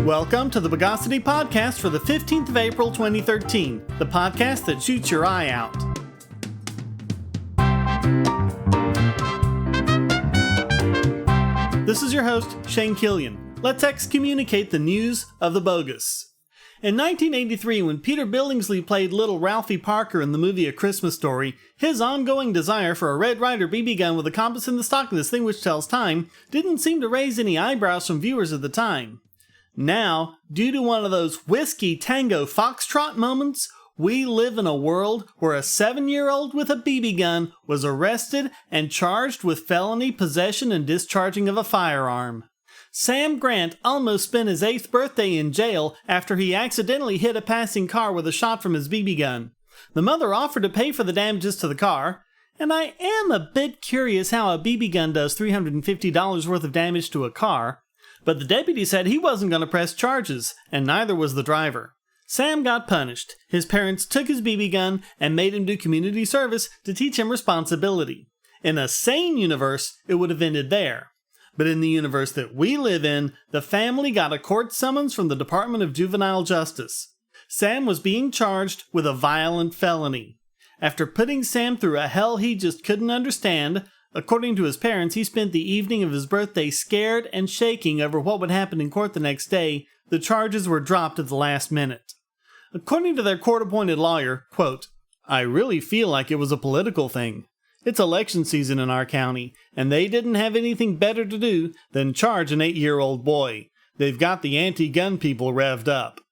Welcome to the Bogosity podcast for the 15th of April 2013, the podcast that shoots your eye out. This is your host, Shane Killian. Let's excommunicate the news of the bogus. In 1983, when Peter Billingsley played little Ralphie Parker in the movie A Christmas Story, his ongoing desire for a Red Ryder BB gun with a compass in the stock of this thing which tells time didn't seem to raise any eyebrows from viewers at the time. Now, due to one of those whiskey tango foxtrot moments, we live in a world where a 7-year-old with a BB gun was arrested and charged with felony possession and discharging of a firearm. Sam Grant almost spent his 8th birthday in jail after he accidentally hit a passing car with a shot from his BB gun. The mother offered to pay for the damages to the car, and I am a bit curious how a BB gun does $350 worth of damage to a car, but the deputy said he wasn't going to press charges, and neither was the driver. Sam got punished. His parents took his BB gun and made him do community service to teach him responsibility. In a sane universe, it would have ended there. But in the universe that we live in, the family got a court summons from the Department of Juvenile Justice. Sam was being charged with a violent felony. After putting Sam through a hell he just couldn't understand, according to his parents, he spent the evening of his birthday scared and shaking over what would happen in court the next day. The charges were dropped at the last minute. According to their court-appointed lawyer, quote, "I really feel like it was a political thing. It's election season in our county, and they didn't have anything better to do than charge an 8-year-old boy. They've got the anti-gun people revved up."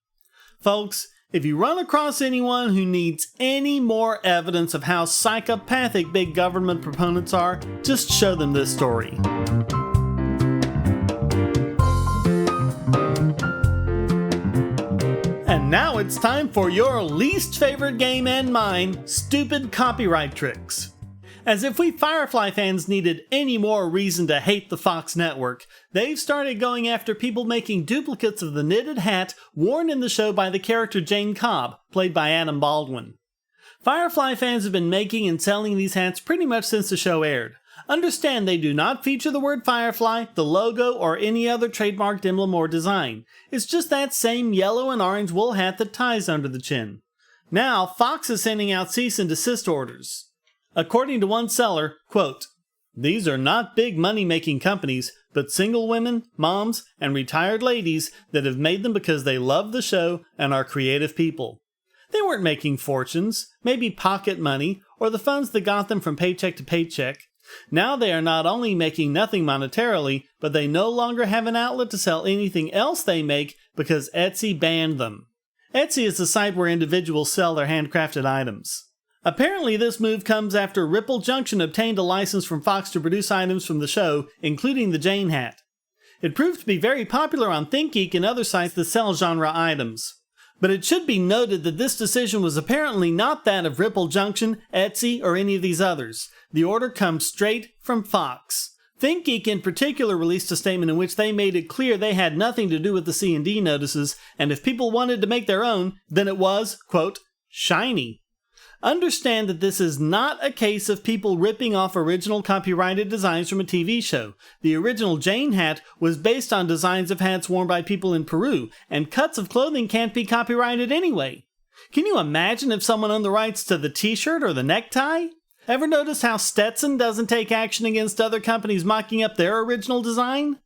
Folks, if you run across anyone who needs any more evidence of how psychopathic big government proponents are, just show them this story. And now it's time for your least favorite game and mine, stupid copyright tricks. As if we Firefly fans needed any more reason to hate the Fox network, they've started going after people making duplicates of the knitted hat worn in the show by the character Jayne, played by Adam Baldwin. Firefly fans have been making and selling these hats pretty much since the show aired. Understand they do not feature the word Firefly, the logo, or any other trademarked emblem or design. It's just that same yellow and orange wool hat that ties under the chin. Now, Fox is sending out cease and desist orders. According to one seller, quote, "These are not big money-making companies, but single women, moms, and retired ladies that have made them because they love the show and are creative people. They weren't making fortunes, maybe pocket money, or the funds that got them from paycheck to paycheck. Now they are not only making nothing monetarily, but they no longer have an outlet to sell anything else they make because Etsy banned them." Etsy is the site where individuals sell their handcrafted items. Apparently, this move comes after Ripple Junction obtained a license from Fox to produce items from the show, including the Jayne hat. It proved to be very popular on ThinkGeek and other sites that sell genre items. But it should be noted that this decision was apparently not that of Ripple Junction, Etsy, or any of these others. The order comes straight from Fox. ThinkGeek in particular released a statement in which they made it clear they had nothing to do with the C&D notices, and if people wanted to make their own, then it was, quote, "shiny." Understand that this is not a case of people ripping off original copyrighted designs from a TV show. The original Jayne hat was based on designs of hats worn by people in Peru, and cuts of clothing can't be copyrighted anyway. Can you imagine if someone owned the rights to the t-shirt or the necktie? Ever notice how Stetson doesn't take action against other companies mocking up their original design?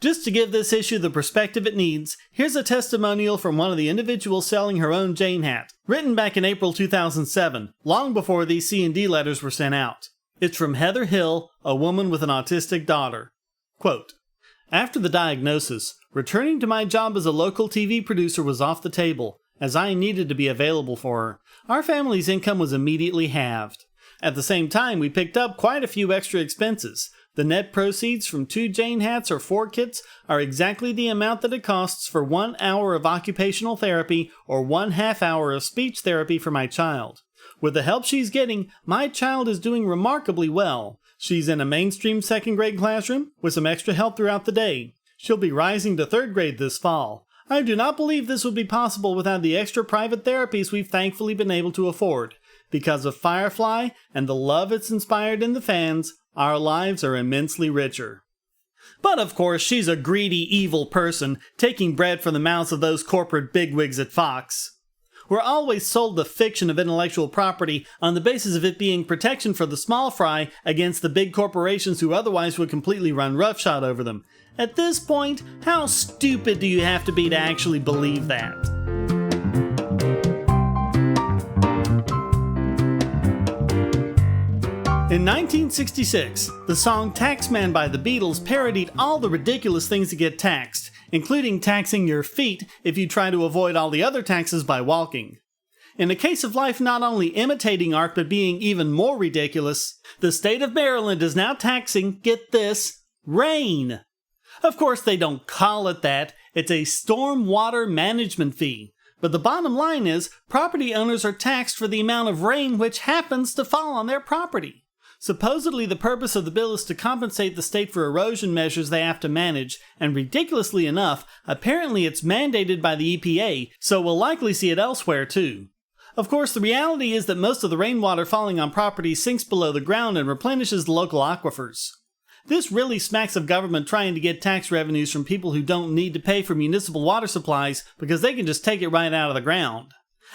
Just to give this issue the perspective it needs, here's a testimonial from one of the individuals selling her own Jayne hat, written back in April 2007, long before these C&D letters were sent out. It's from Heather Hill, a woman with an autistic daughter. Quote, "After the diagnosis, returning to my job as a local TV producer was off the table, as I needed to be available for her. Our family's income was immediately halved. At the same time, we picked up quite a few extra expenses. The net proceeds from 2 Jayne hats or 4 kits are exactly the amount that it costs for 1 hour of occupational therapy or 1/2 hour of speech therapy for my child. With the help she's getting, my child is doing remarkably well. She's in a mainstream 2nd grade classroom with some extra help throughout the day. She'll be rising to 3rd grade this fall. I do not believe this would be possible without the extra private therapies we've thankfully been able to afford. Because of Firefly and the love it's inspired in the fans, our lives are immensely richer." But of course, she's a greedy, evil person, taking bread from the mouths of those corporate bigwigs at Fox. We're always sold the fiction of intellectual property on the basis of it being protection for the small fry against the big corporations who otherwise would completely run roughshod over them. At this point, how stupid do you have to be to actually believe that? In 1966, the song Taxman by the Beatles parodied all the ridiculous things that get taxed, including taxing your feet if you try to avoid all the other taxes by walking. In the case of life not only imitating art but being even more ridiculous, the state of Maryland is now taxing, get this, rain. Of course they don't call it that, it's a storm water management fee. But the bottom line is, property owners are taxed for the amount of rain which happens to fall on their property. Supposedly the purpose of the bill is to compensate the state for erosion measures they have to manage, and ridiculously enough, apparently it's mandated by the EPA, so we'll likely see it elsewhere too. Of course, the reality is that most of the rainwater falling on property sinks below the ground and replenishes the local aquifers. This really smacks of government trying to get tax revenues from people who don't need to pay for municipal water supplies because they can just take it right out of the ground.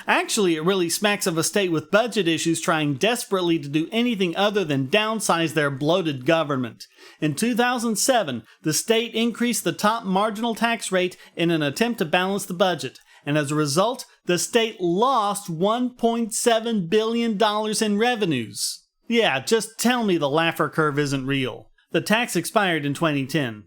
Actually, it really smacks of a state with budget issues trying desperately to do anything other than downsize their bloated government. In 2007, the state increased the top marginal tax rate in an attempt to balance the budget, and as a result, the state lost $1.7 billion in revenues. Yeah, just tell me the Laffer curve isn't real. The tax expired in 2010.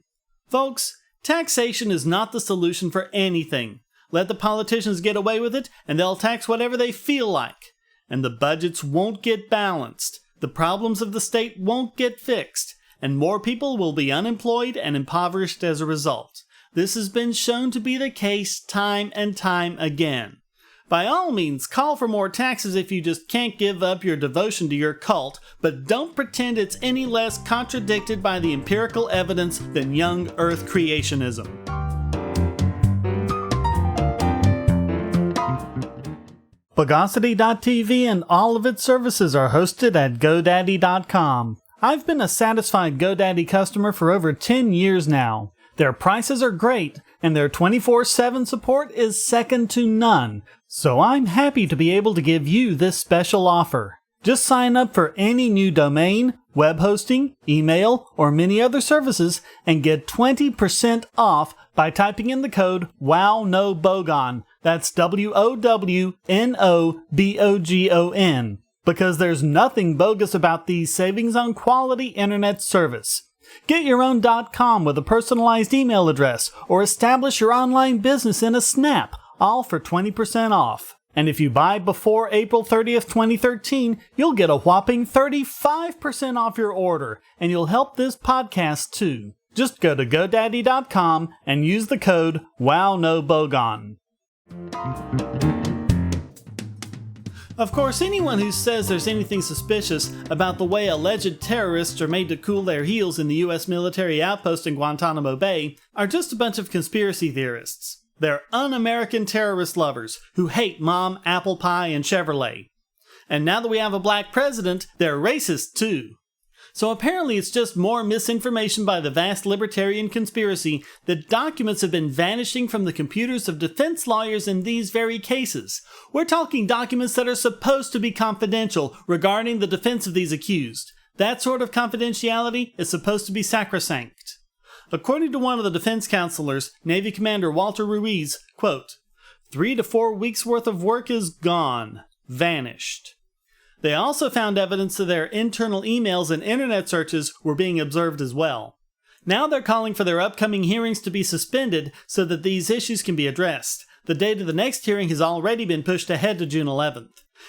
Folks, taxation is not the solution for anything. Let the politicians get away with it, and they'll tax whatever they feel like. And the budgets won't get balanced, the problems of the state won't get fixed, and more people will be unemployed and impoverished as a result. This has been shown to be the case time and time again. By all means, call for more taxes if you just can't give up your devotion to your cult, but don't pretend it's any less contradicted by the empirical evidence than young Earth creationism. Bogosity.tv and all of its services are hosted at GoDaddy.com. I've been a satisfied GoDaddy customer for over 10 years now. Their prices are great, and their 24/7 support is second to none, so I'm happy to be able to give you this special offer. Just sign up for any new domain, web hosting, email, or many other services and get 20% off by typing in the code WOWNOBOGON. That's WOWNOBOGON. Because there's nothing bogus about these savings on quality internet service. Get your own .com with a personalized email address, or establish your online business in a snap, all for 20% off. And if you buy before April 30th, 2013, you'll get a whopping 35% off your order, and you'll help this podcast too. Just go to GoDaddy.com and use the code WOWNOBOGON. Of course, anyone who says there's anything suspicious about the way alleged terrorists are made to cool their heels in the U.S. military outpost in Guantanamo Bay are just a bunch of conspiracy theorists. They're un-American terrorist lovers who hate mom, apple pie, and Chevrolet. And now that we have a black president, they're racist too. So apparently it's just more misinformation by the vast libertarian conspiracy that documents have been vanishing from the computers of defense lawyers in these very cases. We're talking documents that are supposed to be confidential regarding the defense of these accused. That sort of confidentiality is supposed to be sacrosanct. According to one of the defense counselors, Navy Commander Walter Ruiz, quote, 3 to 4 weeks worth of work is gone, vanished. They also found evidence that their internal emails and internet searches were being observed as well. Now they're calling for their upcoming hearings to be suspended so that these issues can be addressed. The date of the next hearing has already been pushed ahead to June 11th.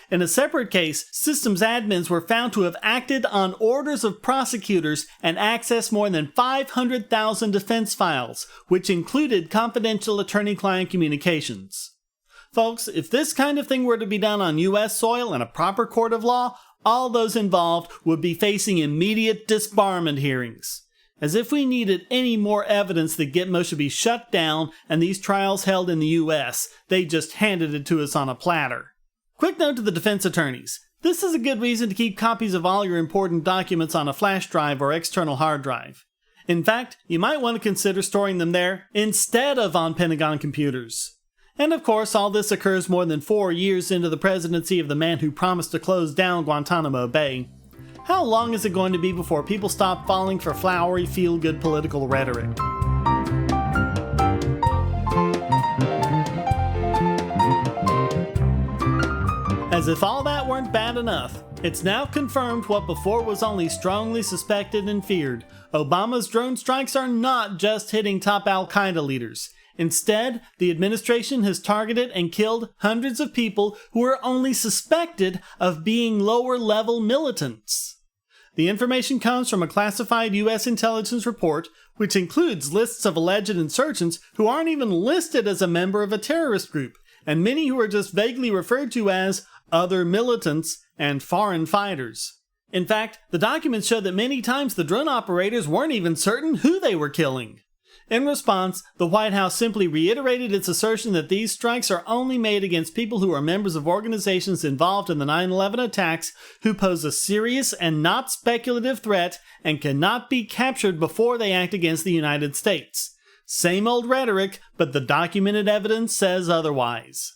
In a separate case, systems admins were found to have acted on orders of prosecutors and accessed more than 500,000 defense files, which included confidential attorney-client communications. Folks, if this kind of thing were to be done on U.S. soil in a proper court of law, all those involved would be facing immediate disbarment hearings. As if we needed any more evidence that Gitmo should be shut down and these trials held in the U.S., they just handed it to us on a platter. Quick note to the defense attorneys. This is a good reason to keep copies of all your important documents on a flash drive or external hard drive. In fact, you might want to consider storing them there instead of on Pentagon computers. And of course, all this occurs more than 4 years into the presidency of the man who promised to close down Guantanamo Bay. How long is it going to be before people stop falling for flowery, feel-good political rhetoric? As if all that weren't bad enough, it's now confirmed what before was only strongly suspected and feared. Obama's drone strikes are not just hitting top Al-Qaeda leaders. Instead, the administration has targeted and killed hundreds of people who are only suspected of being lower-level militants. The information comes from a classified U.S. intelligence report, which includes lists of alleged insurgents who aren't even listed as a member of a terrorist group, and many who are just vaguely referred to as other militants and foreign fighters. In fact, the documents show that many times the drone operators weren't even certain who they were killing. In response, the White House simply reiterated its assertion that these strikes are only made against people who are members of organizations involved in the 9/11 attacks who pose a serious and not speculative threat and cannot be captured before they act against the United States. Same old rhetoric, but the documented evidence says otherwise.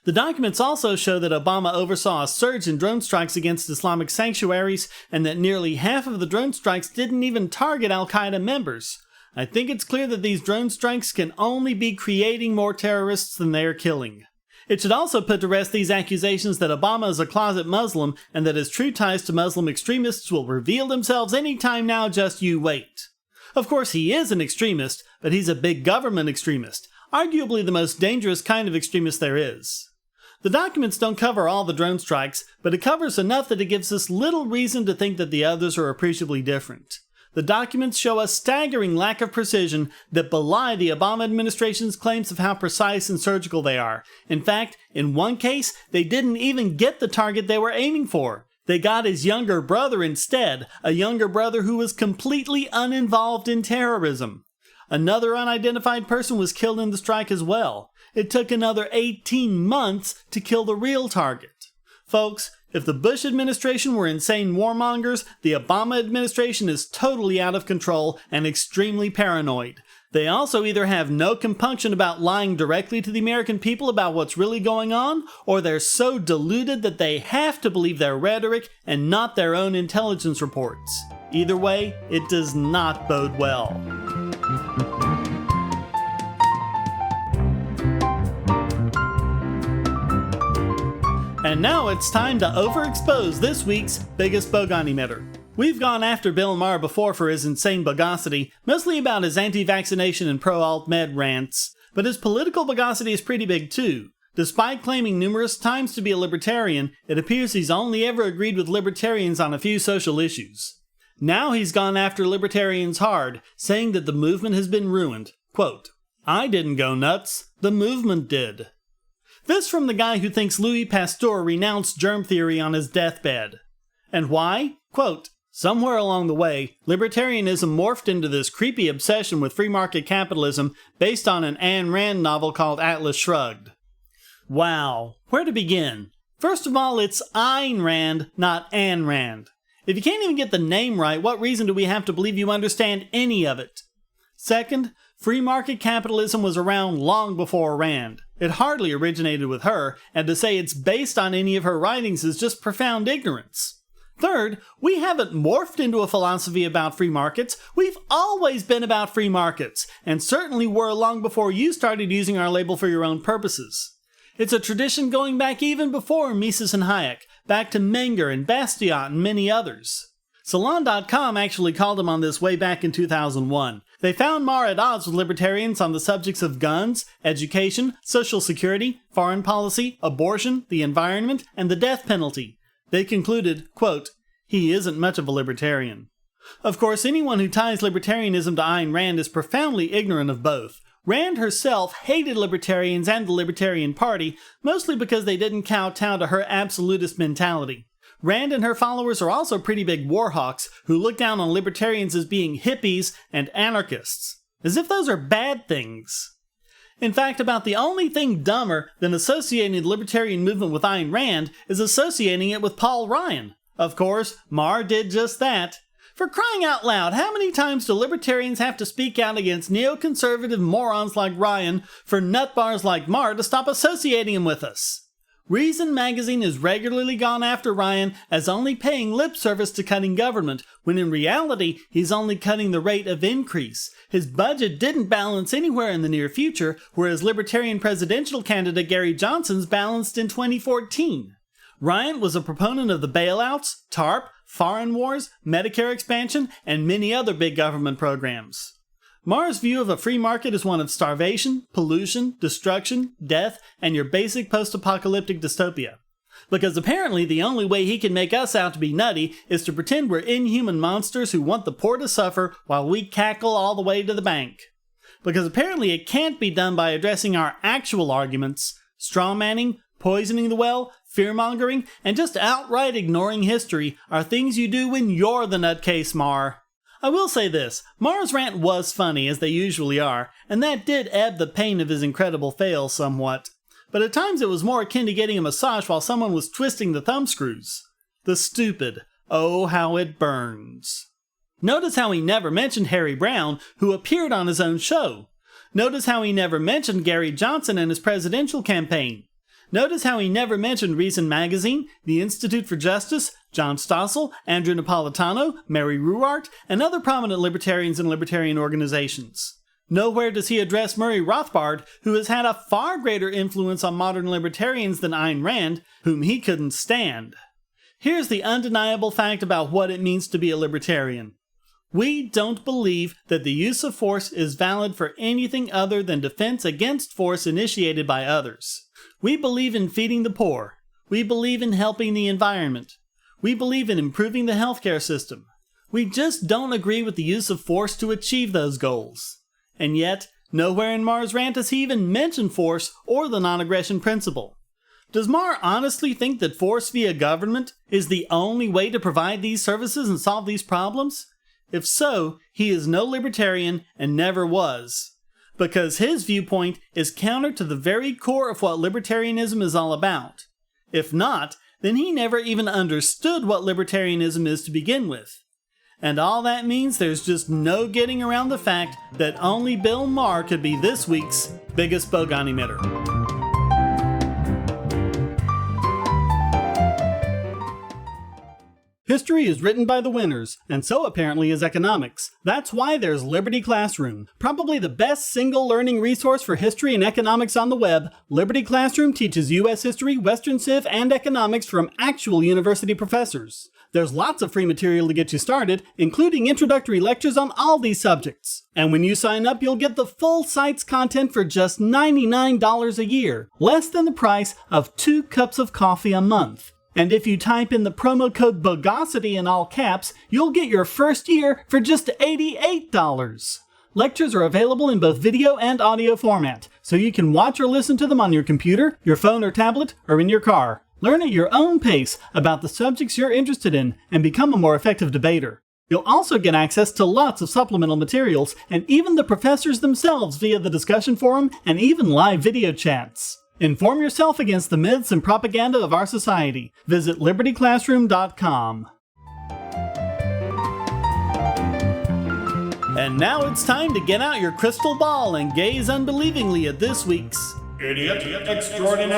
The documents also show that Obama oversaw a surge in drone strikes against Islamic sanctuaries and that nearly half of the drone strikes didn't even target Al-Qaeda members. I think it's clear that these drone strikes can only be creating more terrorists than they are killing. It should also put to rest these accusations that Obama is a closet Muslim and that his true ties to Muslim extremists will reveal themselves any time now, just you wait. Of course, he is an extremist, but he's a big government extremist, arguably the most dangerous kind of extremist there is. The documents don't cover all the drone strikes, but it covers enough that it gives us little reason to think that the others are appreciably different. The documents show a staggering lack of precision that belie the Obama administration's claims of how precise and surgical they are. In fact, in one case, they didn't even get the target they were aiming for. They got his younger brother instead, a younger brother who was completely uninvolved in terrorism. Another unidentified person was killed in the strike as well. It took another 18 months to kill the real target. Folks, if the Bush administration were insane warmongers, the Obama administration is totally out of control and extremely paranoid. They also either have no compunction about lying directly to the American people about what's really going on, or they're so deluded that they have to believe their rhetoric and not their own intelligence reports. Either way, it does not bode well. And now it's time to overexpose this week's biggest Bogon emitter. We've gone after Bill Maher before for his insane Bogosity, mostly about his anti-vaccination and pro-alt-med rants, but his political Bogosity is pretty big too. Despite claiming numerous times to be a libertarian, it appears he's only ever agreed with libertarians on a few social issues. Now he's gone after libertarians hard, saying that the movement has been ruined. Quote, "I didn't go nuts, the movement did." This from the guy who thinks Louis Pasteur renounced germ theory on his deathbed. And why? Quote, "Somewhere along the way, libertarianism morphed into this creepy obsession with free market capitalism based on an Ayn Rand novel called Atlas Shrugged." Wow, where to begin? First of all, it's Ayn Rand, not Ayn Rand. If you can't even get the name right, what reason do we have to believe you understand any of it? Second, free market capitalism was around long before Rand. It hardly originated with her, and to say it's based on any of her writings is just profound ignorance. Third, we haven't morphed into a philosophy about free markets. We've always been about free markets, and certainly were long before you started using our label for your own purposes. It's a tradition going back even before Mises and Hayek, back to Menger and Bastiat and many others. Salon.com actually called him on this way back in 2001. They found Maher at odds with libertarians on the subjects of guns, education, social security, foreign policy, abortion, the environment, and the death penalty. They concluded, quote, "He isn't much of a libertarian." Of course, anyone who ties libertarianism to Ayn Rand is profoundly ignorant of both. Rand herself hated libertarians and the Libertarian Party, mostly because they didn't kowtow to her absolutist mentality. Rand and her followers are also pretty big warhawks who look down on libertarians as being hippies and anarchists, as if those are bad things. In fact, about the only thing dumber than associating the libertarian movement with Ayn Rand is associating it with Paul Ryan. Of course, Maher did just that. For crying out loud, how many times do libertarians have to speak out against neoconservative morons like Ryan for nutbars like Maher to stop associating him with us? Reason magazine has regularly gone after Ryan as only paying lip service to cutting government, when in reality he's only cutting the rate of increase. His budget didn't balance anywhere in the near future, whereas Libertarian presidential candidate Gary Johnson's balanced in 2014. Ryan was a proponent of the bailouts, TARP, foreign wars, Medicare expansion, and many other big government programs. Maher's view of a free market is one of starvation, pollution, destruction, death, and your basic post-apocalyptic dystopia. Because apparently the only way he can make us out to be nutty is to pretend we're inhuman monsters who want the poor to suffer while we cackle all the way to the bank. Because apparently it can't be done by addressing our actual arguments, strawmanning, poisoning the well, fear-mongering, and just outright ignoring history are things you do when you're the nutcase, Maher. I will say this, Maher's rant was funny, as they usually are, and that did ebb the pain of his incredible fail somewhat. But at times it was more akin to getting a massage while someone was twisting the thumbscrews. The stupid. Oh, how it burns. Notice how he never mentioned Harry Brown, who appeared on his own show. Notice how he never mentioned Gary Johnson and his presidential campaign. Notice how he never mentioned Reason Magazine, the Institute for Justice, John Stossel, Andrew Napolitano, Mary Ruwart, and other prominent libertarians and libertarian organizations. Nowhere does he address Murray Rothbard, who has had a far greater influence on modern libertarians than Ayn Rand, whom he couldn't stand. Here's the undeniable fact about what it means to be a libertarian. We don't believe that the use of force is valid for anything other than defense against force initiated by others. We believe in feeding the poor. We believe in helping the environment. We believe in improving the healthcare system. We just don't agree with the use of force to achieve those goals. And yet, nowhere in Maher's rant does he even mention force or the non-aggression principle. Does Maher honestly think that force via government is the only way to provide these services and solve these problems? If so, he is no libertarian and never was. Because his viewpoint is counter to the very core of what libertarianism is all about. If not, then he never even understood what libertarianism is to begin with. And all that means there's just no getting around the fact that only Bill Maher could be this week's biggest Bogon emitter. History is written by the winners, and so apparently is economics. That's why there's Liberty Classroom. Probably the best single learning resource for history and economics on the web, Liberty Classroom teaches U.S. history, Western Civ, and economics from actual university professors. There's lots of free material to get you started, including introductory lectures on all these subjects. And when you sign up, you'll get the full site's content for just $99 a year, less than the price of 2 cups of coffee a month. And if you type in the promo code Bogosity in all caps, you'll get your first year for just $88. Lectures are available in both video and audio format, so you can watch or listen to them on your computer, your phone or tablet, or in your car. Learn at your own pace about the subjects you're interested in and become a more effective debater. You'll also get access to lots of supplemental materials and even the professors themselves via the discussion forum and even live video chats. Inform yourself against the myths and propaganda of our society. Visit libertyclassroom.com. And now it's time to get out your crystal ball and gaze unbelievingly at this week's Idiot Extraordinaire!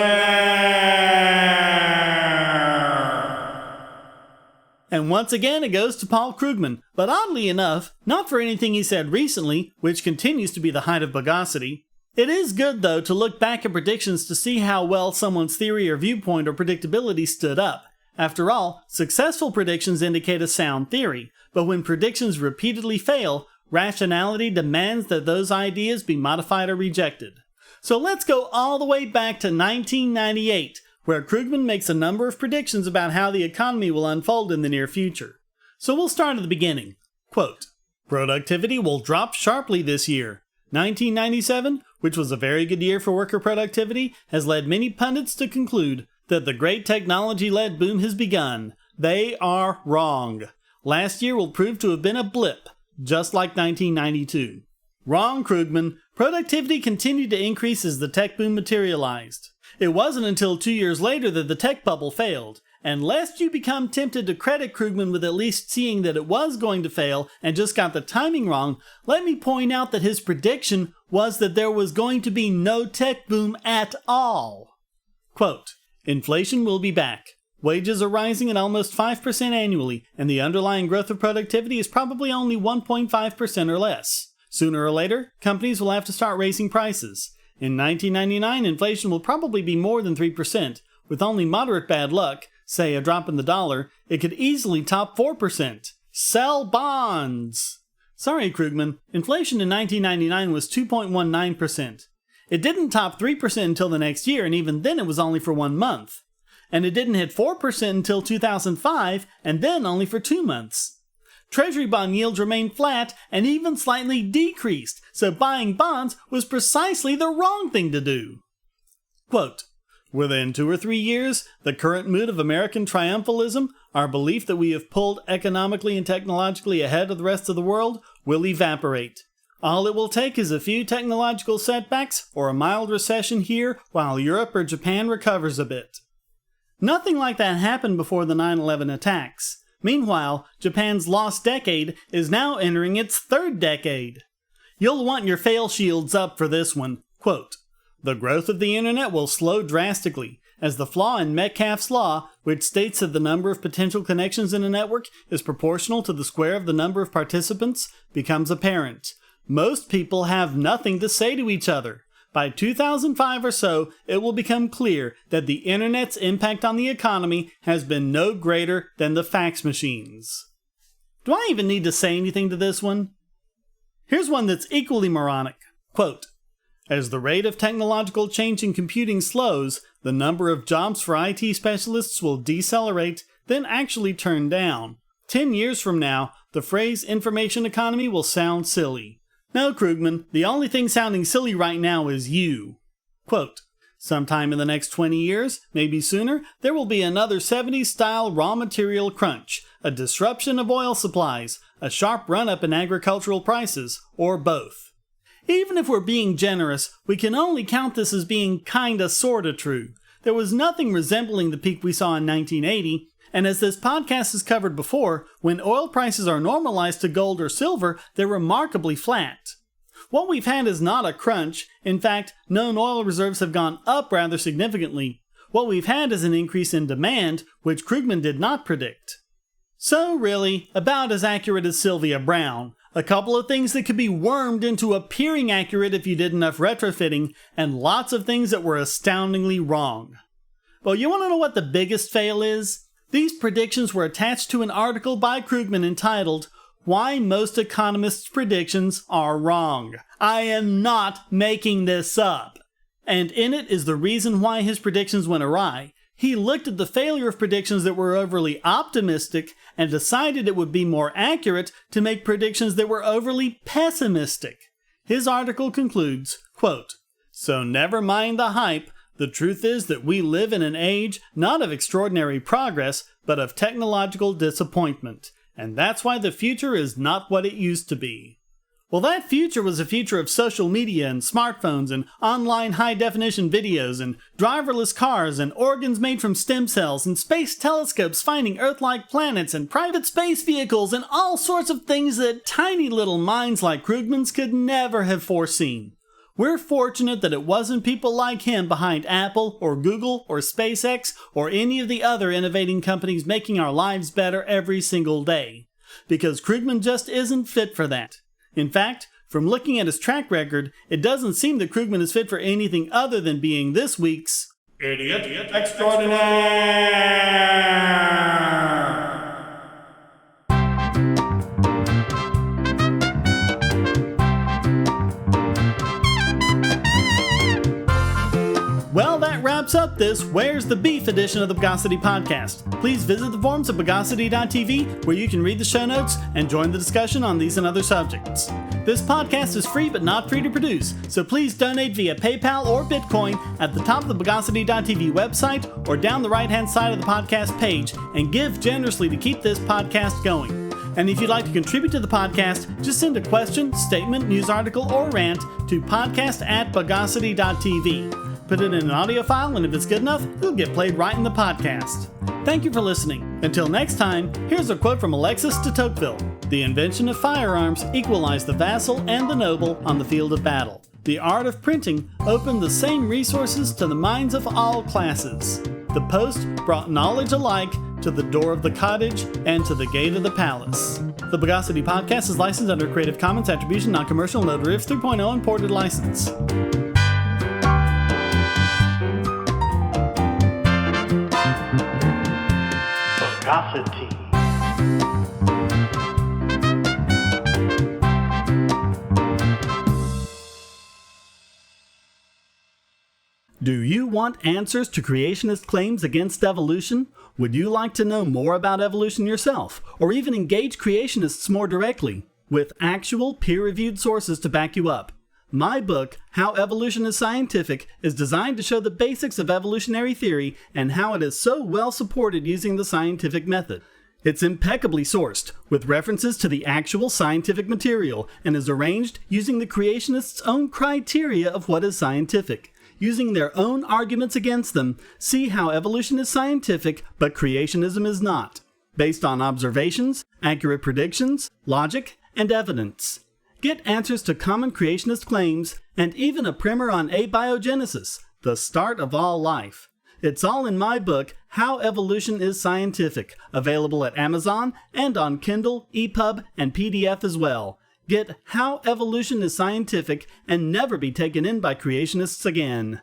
And once again it goes to Paul Krugman, but oddly enough, not for anything he said recently, which continues to be the height of Bogosity. It is good, though, to look back at predictions to see how well someone's theory or viewpoint or predictability stood up. After all, successful predictions indicate a sound theory, but when predictions repeatedly fail, rationality demands that those ideas be modified or rejected. So let's go all the way back to 1998, where Krugman makes a number of predictions about how the economy will unfold in the near future. So we'll start at the beginning. Quote, "Productivity will drop sharply this year. 1997, which was a very good year for worker productivity, has led many pundits to conclude that the great technology-led boom has begun. They are wrong. Last year will prove to have been a blip, just like 1992. Wrong, Krugman. Productivity continued to increase as the tech boom materialized. It wasn't until 2 years later that the tech bubble failed, And lest you become tempted to credit Krugman with at least seeing that it was going to fail and just got the timing wrong, let me point out that his prediction was that there was going to be no tech boom at all. Quote, inflation will be back. Wages are rising at almost 5% annually, and the underlying growth of productivity is probably only 1.5% or less. Sooner or later, companies will have to start raising prices. In 1999, inflation will probably be more than 3%. With only moderate bad luck, say a drop in the dollar, it could easily top 4%. Sell bonds! Sorry, Krugman, inflation in 1999 was 2.19%. It didn't top 3% until the next year, and even then it was only for 1 month. And it didn't hit 4% until 2005, and then only for 2 months. Treasury bond yields remained flat and even slightly decreased, so buying bonds was precisely the wrong thing to do. Quote, within 2 or 3 years, the current mood of American triumphalism, our belief that we have pulled economically and technologically ahead of the rest of the world, will evaporate. All it will take is a few technological setbacks or a mild recession here while Europe or Japan recovers a bit. Nothing like that happened before the 9/11 attacks. Meanwhile, Japan's lost decade is now entering its 3rd decade. You'll want your fail shields up for this one. Quote, the growth of the internet will slow drastically, as the flaw in Metcalfe's law, which states that the number of potential connections in a network is proportional to the square of the number of participants, becomes apparent. Most people have nothing to say to each other. By 2005 or so, it will become clear that the internet's impact on the economy has been no greater than the fax machines. Do I even need to say anything to this one? Here's one that's equally moronic. Quote, as the rate of technological change in computing slows, the number of jobs for IT specialists will decelerate, then actually turn down. 10 years from now, the phrase information economy will sound silly. No, Krugman, the only thing sounding silly right now is you. Quote, sometime in the next 20 years, maybe sooner, there will be another 70s-style raw material crunch, a disruption of oil supplies, a sharp run-up in agricultural prices, or both. Even if we're being generous, we can only count this as being kinda sorta true. There was nothing resembling the peak we saw in 1980, and as this podcast has covered before, when oil prices are normalized to gold or silver, they're remarkably flat. What we've had is not a crunch. In fact, known oil reserves have gone up rather significantly. What we've had is an increase in demand, which Krugman did not predict. So really, about as accurate as Sylvia Browne. A couple of things that could be wormed into appearing accurate if you did enough retrofitting, and lots of things that were astoundingly wrong. Well, you want to know what the biggest fail is? These predictions were attached to an article by Krugman entitled, Why Most Economists' Predictions Are Wrong. I am not making this up. And in it is the reason why his predictions went awry. He looked at the failure of predictions that were overly optimistic and decided it would be more accurate to make predictions that were overly pessimistic. His article concludes, quote, so never mind the hype. The truth is that we live in an age not of extraordinary progress, but of technological disappointment. And that's why the future is not what it used to be. Well, that future was a future of social media and smartphones and online high-definition videos and driverless cars and organs made from stem cells and space telescopes finding Earth-like planets and private space vehicles and all sorts of things that tiny little minds like Krugman's could never have foreseen. We're fortunate that it wasn't people like him behind Apple or Google or SpaceX or any of the other innovating companies making our lives better every single day. Because Krugman just isn't fit for that. In fact, from looking at his track record, it doesn't seem that Krugman is fit for anything other than being this week's Idiot Extraordinaire! Well, that wraps up this Where's the Beef edition of the Bogosity podcast. Please visit the forums at bogosity.tv where you can read the show notes and join the discussion on these and other subjects. This podcast is free but not free to produce, so please donate via PayPal or Bitcoin at the top of the bogosity.tv website or down the right-hand side of the podcast page and give generously to keep this podcast going. And if you'd like to contribute to the podcast, just send a question, statement, news article, or rant to podcast@bogosity.tv. Put it in an audio file, and if it's good enough, it'll get played right in the podcast. Thank you for listening. Until next time, here's a quote from Alexis de Tocqueville. The invention of firearms equalized the vassal and the noble on the field of battle. The art of printing opened the same resources to the minds of all classes. The post brought knowledge alike to the door of the cottage and to the gate of the palace. The Bogosity podcast is licensed under Creative Commons Attribution Non-Commercial No Derivatives 3.0 Imported License. Bogosity. Do you want answers to creationist claims against evolution? Would you like to know more about evolution yourself, or even engage creationists more directly, with actual peer-reviewed sources to back you up? My book, How Evolution is Scientific, is designed to show the basics of evolutionary theory and how it is so well supported using the scientific method. It's impeccably sourced, with references to the actual scientific material, and is arranged using the creationists' own criteria of what is scientific. Using their own arguments against them, see how evolution is scientific, but creationism is not, based on observations, accurate predictions, logic, and evidence. Get answers to common creationist claims, and even a primer on abiogenesis, the start of all life. It's all in my book, How Evolution is Scientific, available at Amazon and on Kindle, EPUB, and PDF as well. Get How Evolution is Scientific and never be taken in by creationists again.